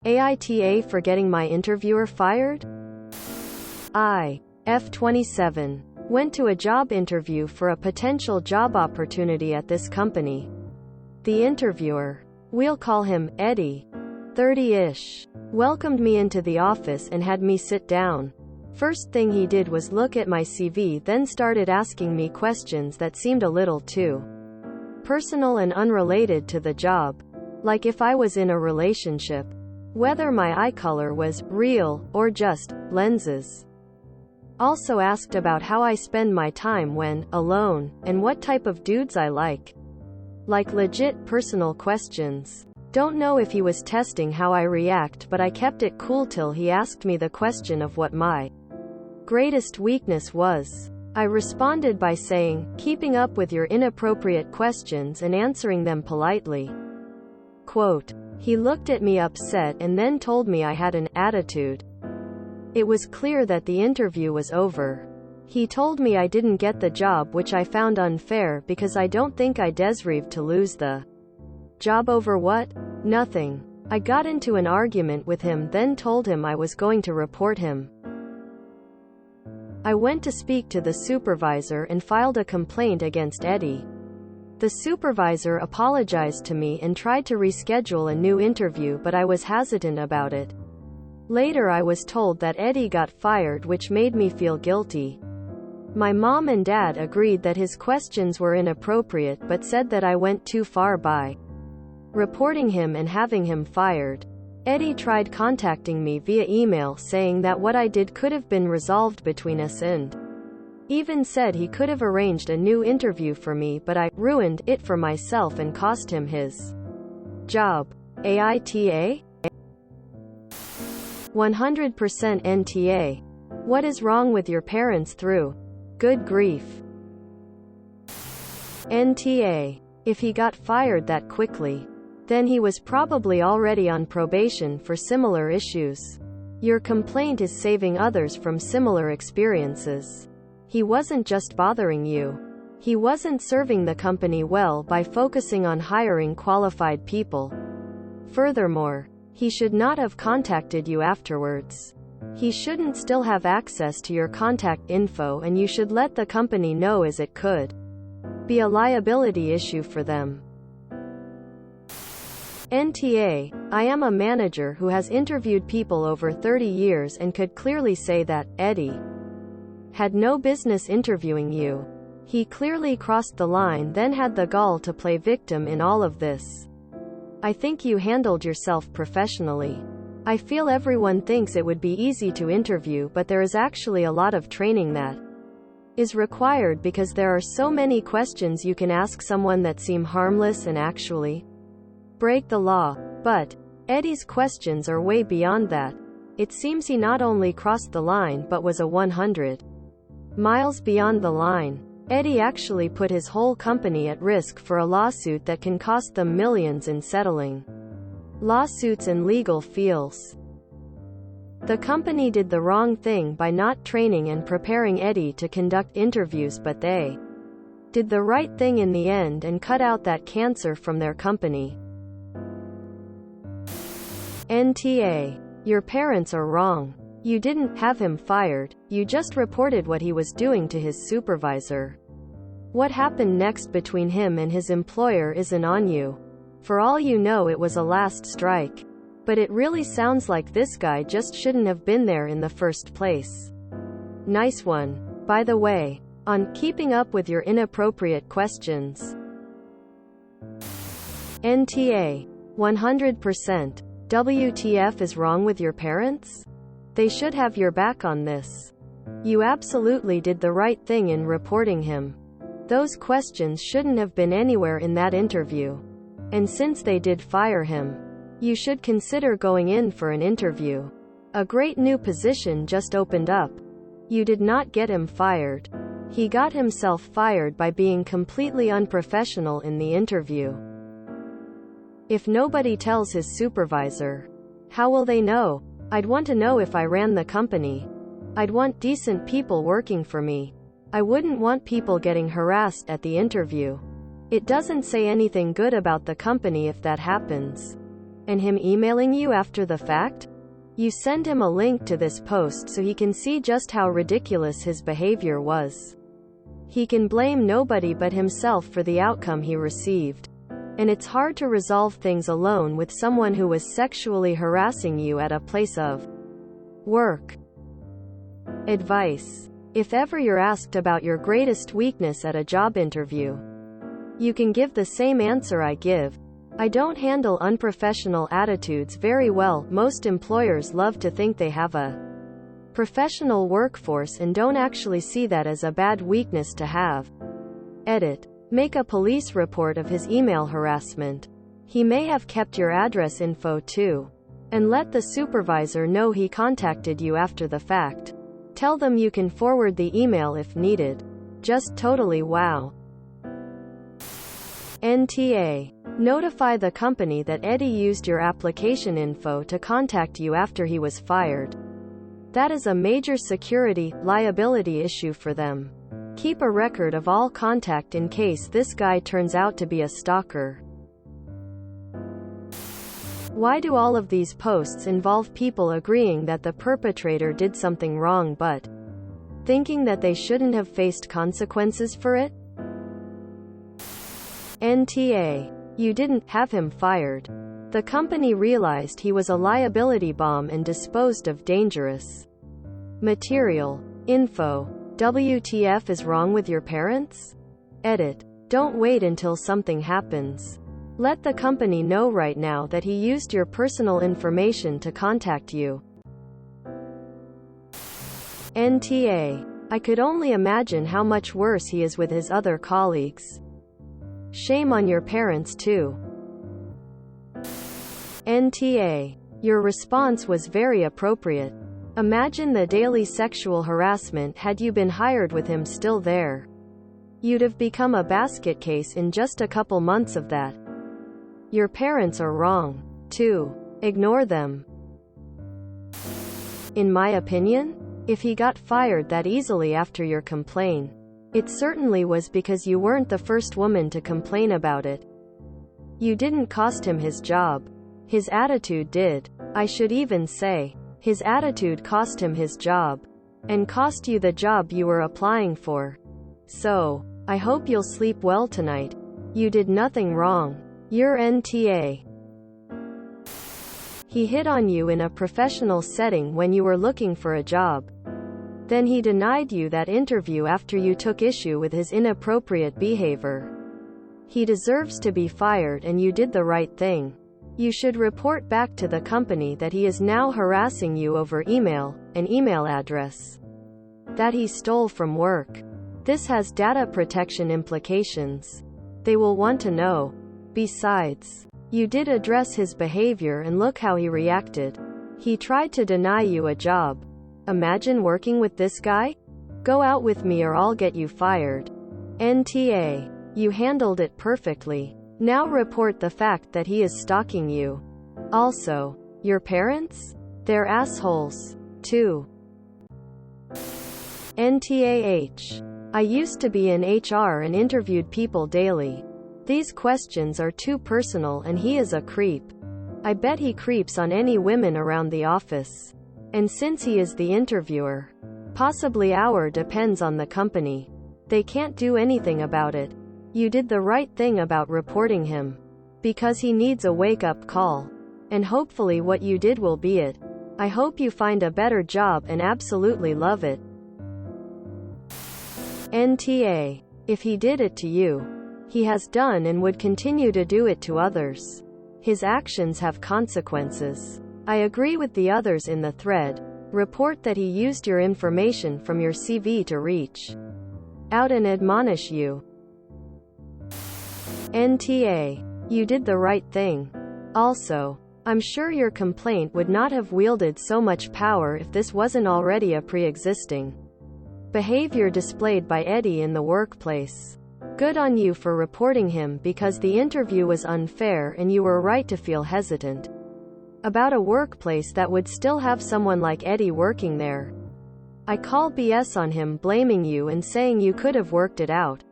AITA for getting my interviewer fired? F27. Went to a job interview for a potential job opportunity at this company. The interviewer, we'll call him Eddie, 30-ish, welcomed me into the office and had me sit down. First thing he did was look at my CV, then started asking me questions that seemed a little too personal and unrelated to the job. Like if I was in a relationship, whether my eye color was real or just lenses. Also asked about how I spend my time when alone, and what type of dudes I like. Like legit personal questions. Don't know if he was testing how I react, but I kept it cool till he asked me the question of what my greatest weakness was. I responded by saying, keeping up with your inappropriate questions and answering them politely. Quote, he looked at me upset and then told me I had an attitude. It was clear that the interview was over. He told me I didn't get the job, which I found unfair because I don't think I deserved to lose the job over what? Nothing. I got into an argument with him, then told him I was going to report him. I went to speak to the supervisor and filed a complaint against Eddie. The supervisor apologized to me and tried to reschedule a new interview, but I was hesitant about it. Later I was told that Eddie got fired, which made me feel guilty. My mom and dad agreed that his questions were inappropriate, but said that I went too far by reporting him and having him fired. Eddie tried contacting me via email saying that what I did could have been resolved between us and even said he could have arranged a new interview for me, but I ruined it for myself and cost him his job. AITA? 100% NTA. What is wrong with your parents through? Good grief. NTA. If he got fired that quickly, then he was probably already on probation for similar issues. Your complaint is saving others from similar experiences. He wasn't just bothering you. He wasn't serving the company well by focusing on hiring qualified people. Furthermore, he should not have contacted you afterwards. He shouldn't still have access to your contact info, and you should let the company know, as it could be a liability issue for them. NTA. I am a manager who has interviewed people over 30 years and could clearly say that Eddie had no business interviewing you. He clearly crossed the line, then had the gall to play victim in all of this. I think you handled yourself professionally. I feel everyone thinks it would be easy to interview, but there is actually a lot of training that is required because there are so many questions you can ask someone that seem harmless and actually break the law. But Eddie's questions are way beyond that. It seems he not only crossed the line but was a 100 miles beyond the line. Eddie actually put his whole company at risk for a lawsuit that can cost them millions in settling lawsuits and legal fees. The company did the wrong thing by not training and preparing Eddie to conduct interviews, but they did the right thing in the end and cut out that cancer from their company. NTA. Your parents are wrong. You didn't have him fired, you just reported what he was doing to his supervisor. What happened next between him and his employer isn't on you. For all you know, it was a last strike. But it really sounds like this guy just shouldn't have been there in the first place. Nice one, by the way, on keeping up with your inappropriate questions. NTA. 100%. WTF is wrong with your parents? They should have your back on this. You absolutely did the right thing in reporting him. Those questions shouldn't have been anywhere in that interview. And since they did fire him, you should consider going in for an interview. A great new position just opened up. You did not get him fired. He got himself fired by being completely unprofessional in the interview. If nobody tells his supervisor, how will they know? I'd want to know if I ran the company. I'd want decent people working for me. I wouldn't want people getting harassed at the interview. It doesn't say anything good about the company if that happens. And him emailing you after the fact? You send him a link to this post so he can see just how ridiculous his behavior was. He can blame nobody but himself for the outcome he received. And it's hard to resolve things alone with someone who was sexually harassing you at a place of work. Advice. If ever you're asked about your greatest weakness at a job interview, you can give the same answer I give. I don't handle unprofessional attitudes very well. Most employers love to think they have a professional workforce and don't actually see that as a bad weakness to have. Edit. Make a police report of his email harassment. He may have kept your address info too. And let the supervisor know he contacted you after the fact. Tell them you can forward the email if needed. Just totally wow. NTA. Notify the company that Eddie used your application info to contact you after he was fired. That is a major security, liability issue for them. Keep a record of all contact in case this guy turns out to be a stalker. Why do all of these posts involve people agreeing that the perpetrator did something wrong but thinking that they shouldn't have faced consequences for it? NTA. You didn't have him fired. The company realized he was a liability bomb and disposed of dangerous material. Info. WTF is wrong with your parents? Edit. Don't wait until something happens. Let the company know right now that he used your personal information to contact you. NTA. I could only imagine how much worse he is with his other colleagues. Shame on your parents too. NTA. Your response was very appropriate. Imagine the daily sexual harassment had you been hired with him still there. You'd have become a basket case in just a couple months of that. Your parents are wrong, too. Ignore them. In my opinion, if he got fired that easily after your complaint, it certainly was because you weren't the first woman to complain about it. You didn't cost him his job. His attitude did. I should even say, his attitude cost him his job. And cost you the job you were applying for. So, I hope you'll sleep well tonight. You did nothing wrong. You're NTA. He hit on you in a professional setting when you were looking for a job. Then he denied you that interview after you took issue with his inappropriate behavior. He deserves to be fired and you did the right thing. You should report back to the company that he is now harassing you over email, an email address that he stole from work. This has data protection implications. They will want to know. Besides, you did address his behavior and look how he reacted. He tried to deny you a job. Imagine working with this guy? Go out with me or I'll get you fired. NTA. You handled it perfectly. Now report the fact that he is stalking you. Also, your parents? They're assholes, too. NTAH. I used to be in HR and interviewed people daily. These questions are too personal and he is a creep. I bet he creeps on any women around the office. And since he is the interviewer, possibly our depends on the company. They can't do anything about it. You did the right thing about reporting him. Because he needs a wake-up call. And hopefully what you did will be it. I hope you find a better job and absolutely love it. NTA. If he did it to you, he has done and would continue to do it to others. His actions have consequences. I agree with the others in the thread. Report that he used your information from your CV to reach out and admonish you. NTA. You did the right thing. Also, I'm sure your complaint would not have wielded so much power if this wasn't already a pre-existing behavior displayed by Eddie in the workplace. Good on you for reporting him because the interview was unfair and you were right to feel hesitant about a workplace that would still have someone like Eddie working there. I call BS on him blaming you and saying you could have worked it out.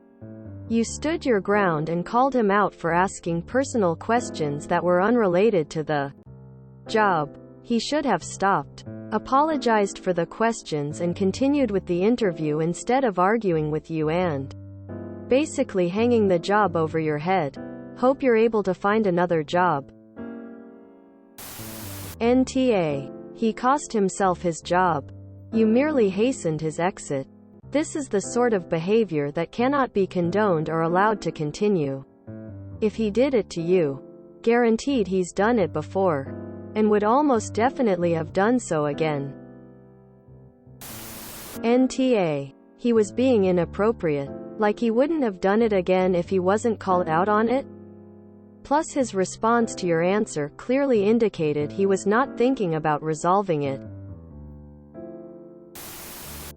You stood your ground and called him out for asking personal questions that were unrelated to the job. He should have stopped, apologized for the questions and continued with the interview instead of arguing with you and basically hanging the job over your head. Hope you're able to find another job. NTA. He cost himself his job. You merely hastened his exit. This is the sort of behavior that cannot be condoned or allowed to continue. If he did it to you, guaranteed he's done it before, and would almost definitely have done so again. NTA. He was being inappropriate. Like he wouldn't have done it again if he wasn't called out on it? Plus his response to your answer clearly indicated he was not thinking about resolving it.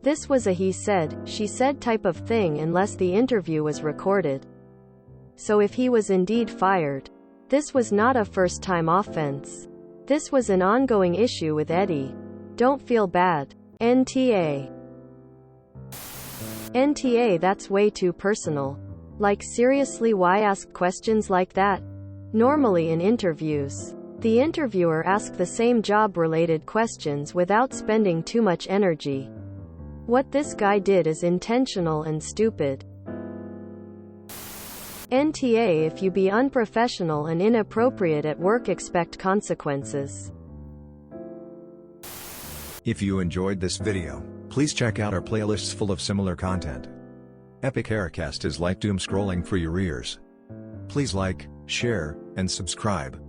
This was a he said, she said type of thing unless the interview was recorded. So if he was indeed fired, this was not a first-time offense. This was an ongoing issue with Eddie. Don't feel bad. NTA. NTA. That's way too personal. Like seriously, why ask questions like that? Normally in interviews, the interviewer asks the same job-related questions without spending too much energy. What this guy did is intentional and stupid. NTA. If you be unprofessional and inappropriate at work, expect consequences. If you enjoyed this video, please check out our playlists full of similar content. Epic Aircast is like doom scrolling for your ears. Please like, share, and subscribe.